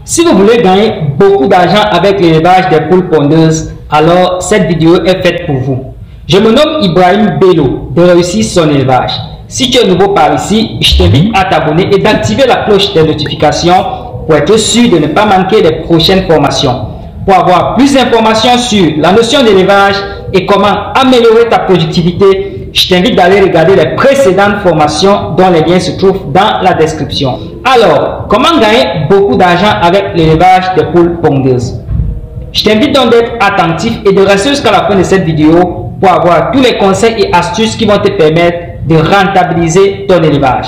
Si vous voulez gagner beaucoup d'argent avec l'élevage des poules pondeuses, alors cette vidéo est faite pour vous. Je me nomme Ibrahim Bello de Réussir son élevage. Si tu es nouveau par ici, je t'invite à t'abonner et d'activer la cloche des notifications pour être sûr de ne pas manquer les prochaines formations. Pour avoir plus d'informations sur la notion d'élevage et comment améliorer ta productivité, je t'invite d'aller regarder les précédentes formations dont les liens se trouvent dans la description. Alors, comment gagner beaucoup d'argent avec l'élevage des poules pondeuses? Je t'invite donc d'être attentif et de rester jusqu'à la fin de cette vidéo pour avoir tous les conseils et astuces qui vont te permettre de rentabiliser ton élevage.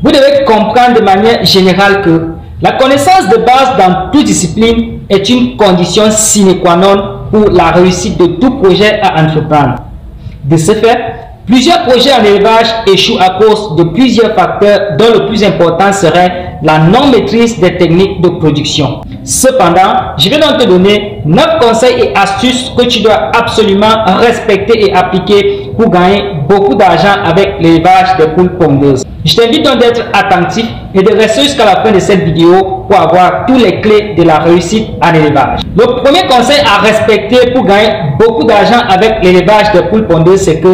Vous devez comprendre de manière générale que la connaissance de base dans toute discipline est une condition sine qua non pour la réussite de tout projet à entreprendre. De ce fait, plusieurs projets en élevage échouent à cause de plusieurs facteurs dont le plus important serait la non-maîtrise des techniques de production. Cependant, je vais donc te donner 9 conseils et astuces que tu dois absolument respecter et appliquer pour gagner beaucoup d'argent avec l'élevage des poules pondeuses. Je t'invite donc d'être attentif et de rester jusqu'à la fin de cette vidéo pour avoir toutes les clés de la réussite en élevage. Le premier conseil à respecter pour gagner beaucoup d'argent avec l'élevage des poules pondeuses, c'est que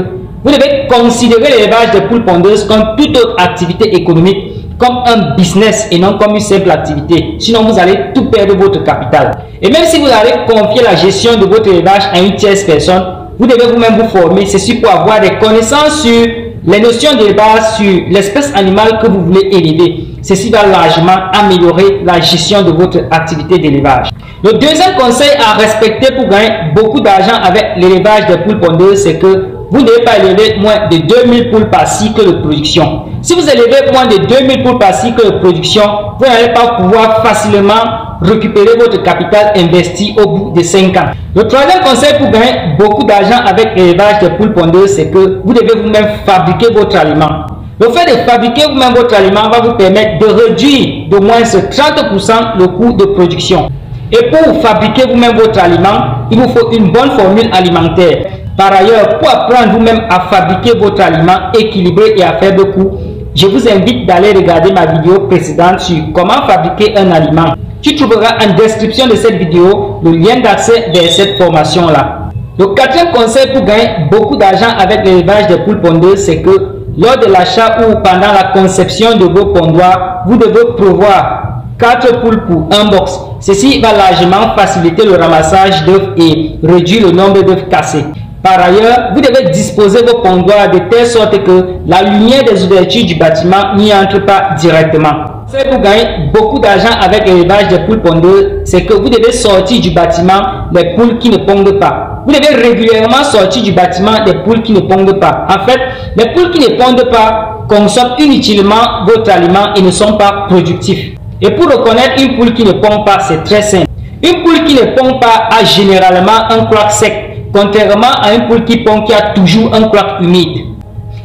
vous devez considérer l'élevage des poules pondeuses comme toute autre activité économique, comme un business et non comme une simple activité. Sinon, vous allez tout perdre votre capital. Et même si vous allez confier la gestion de votre élevage à une tierce personne, vous devez vous-même vous former, ceci pour avoir des connaissances sur les notions de base sur l'espèce animale que vous voulez élever. Ceci va largement améliorer la gestion de votre activité d'élevage. Le deuxième conseil à respecter pour gagner beaucoup d'argent avec l'élevage des poules pondeuses, c'est que vous ne devez pas élever moins de 2000 poules par cycle de production. Si vous élevez moins de 2000 poules par cycle de production, vous n'allez pas pouvoir facilement récupérer votre capital investi au bout de 5 ans. Le troisième conseil pour gagner beaucoup d'argent avec l'élevage des poules pondeuses, c'est que vous devez vous-même fabriquer votre aliment. Le fait de fabriquer vous-même votre aliment va vous permettre de réduire de moins de 30% le coût de production. Et pour fabriquer vous-même votre aliment, il vous faut une bonne formule alimentaire. Par ailleurs, pour apprendre vous-même à fabriquer votre aliment équilibré et à faible coût, je vous invite d'aller regarder ma vidéo précédente sur comment fabriquer un aliment. Tu trouveras en description de cette vidéo le lien d'accès vers cette formation-là. Le quatrième conseil pour gagner beaucoup d'argent avec l'élevage des poules pondeuses, c'est que lors de l'achat ou pendant la conception de vos pondoirs, vous devez prévoir 4 poules pour un box. Ceci va largement faciliter le ramassage d'œufs et réduire le nombre d'œufs cassés. Par ailleurs, vous devez disposer vos pondoirs de telle sorte que la lumière des ouvertures du bâtiment n'y entre pas directement. C'est pour gagner beaucoup d'argent avec l'élevage des poules pondeuses, c'est que vous devez sortir du bâtiment les poules qui ne pondent pas. Vous devez régulièrement sortir du bâtiment des poules qui ne pondent pas. En fait, les poules qui ne pondent pas consomment inutilement votre aliment et ne sont pas productifs. Et pour reconnaître une poule qui ne pond pas, c'est très simple. Une poule qui ne pond pas a généralement un cloaque sec, contrairement à une poule qui pond qui a toujours un cloaque humide.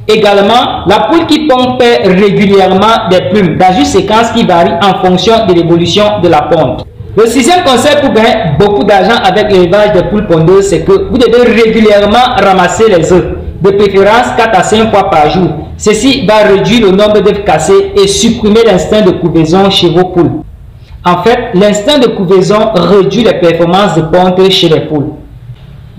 Également, la poule qui pond perd régulièrement des plumes dans une séquence qui varie en fonction de l'évolution de la ponte. Le sixième conseil pour gagner beaucoup d'argent avec l'élevage des poules pondeuses, c'est que vous devez régulièrement ramasser les œufs, de préférence 4 à 5 fois par jour. Ceci va réduire le nombre d'œufs cassés et supprimer l'instinct de couvaison chez vos poules. En fait, l'instinct de couvaison réduit les performances de ponte chez les poules.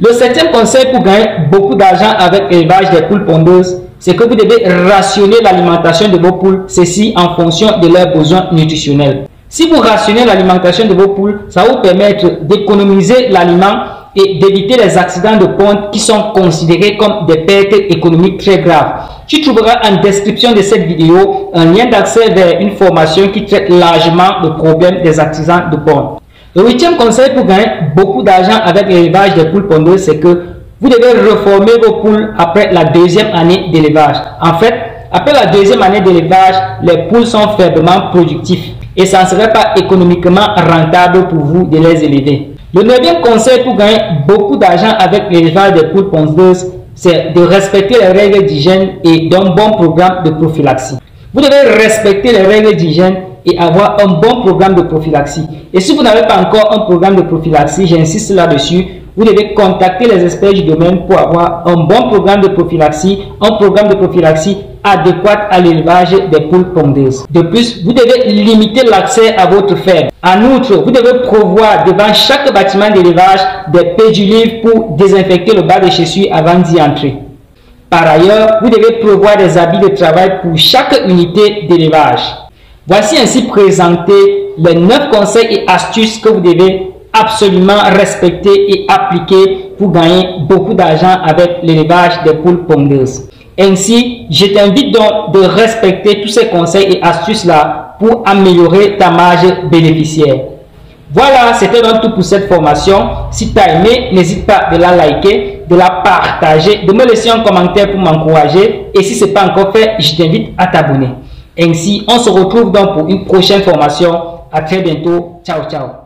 Le septième conseil pour gagner beaucoup d'argent avec l'élevage des poules pondeuses, c'est que vous devez rationner l'alimentation de vos poules, ceci en fonction de leurs besoins nutritionnels. Si vous rationnez l'alimentation de vos poules, ça va vous permettre d'économiser l'aliment et d'éviter les accidents de ponte qui sont considérés comme des pertes économiques très graves. Tu trouveras en description de cette vidéo un lien d'accès vers une formation qui traite largement le problème des accidents de ponte. Le huitième conseil pour gagner beaucoup d'argent avec l'élevage des poules pondeuses, c'est que vous devez reformer vos poules après la deuxième année d'élevage. En fait, après la deuxième année d'élevage, les poules sont faiblement productives et ça ne serait pas économiquement rentable pour vous de les élever. Le neuvième conseil pour gagner beaucoup d'argent avec l'élevage des poules pondeuses, c'est de respecter les règles d'hygiène et d'un bon programme de prophylaxie. Vous devez respecter les règles d'hygiène et avoir un bon programme de prophylaxie. Et si vous n'avez pas encore un programme de prophylaxie, j'insiste là-dessus, vous devez contacter les experts du domaine pour avoir un bon programme de prophylaxie adéquate à l'élevage des poules pondeuses. De plus, vous devez limiter l'accès à votre ferme. En outre, vous devez prévoir devant chaque bâtiment d'élevage des pédilivres pour désinfecter le bas de chaussures avant d'y entrer. Par ailleurs, vous devez prévoir des habits de travail pour chaque unité d'élevage. Voici ainsi présentés les 9 conseils et astuces que vous devez absolument respecter et appliquer pour gagner beaucoup d'argent avec l'élevage des poules pondeuses. Ainsi, je t'invite donc de respecter tous ces conseils et astuces-là pour améliorer ta marge bénéficiaire. Voilà, c'était donc tout pour cette formation. Si tu as aimé, n'hésite pas de la liker, de la partager, de me laisser un commentaire pour m'encourager. Et si ce n'est pas encore fait, je t'invite à t'abonner. Ainsi, on se retrouve donc pour une prochaine formation. À très bientôt. Ciao, ciao.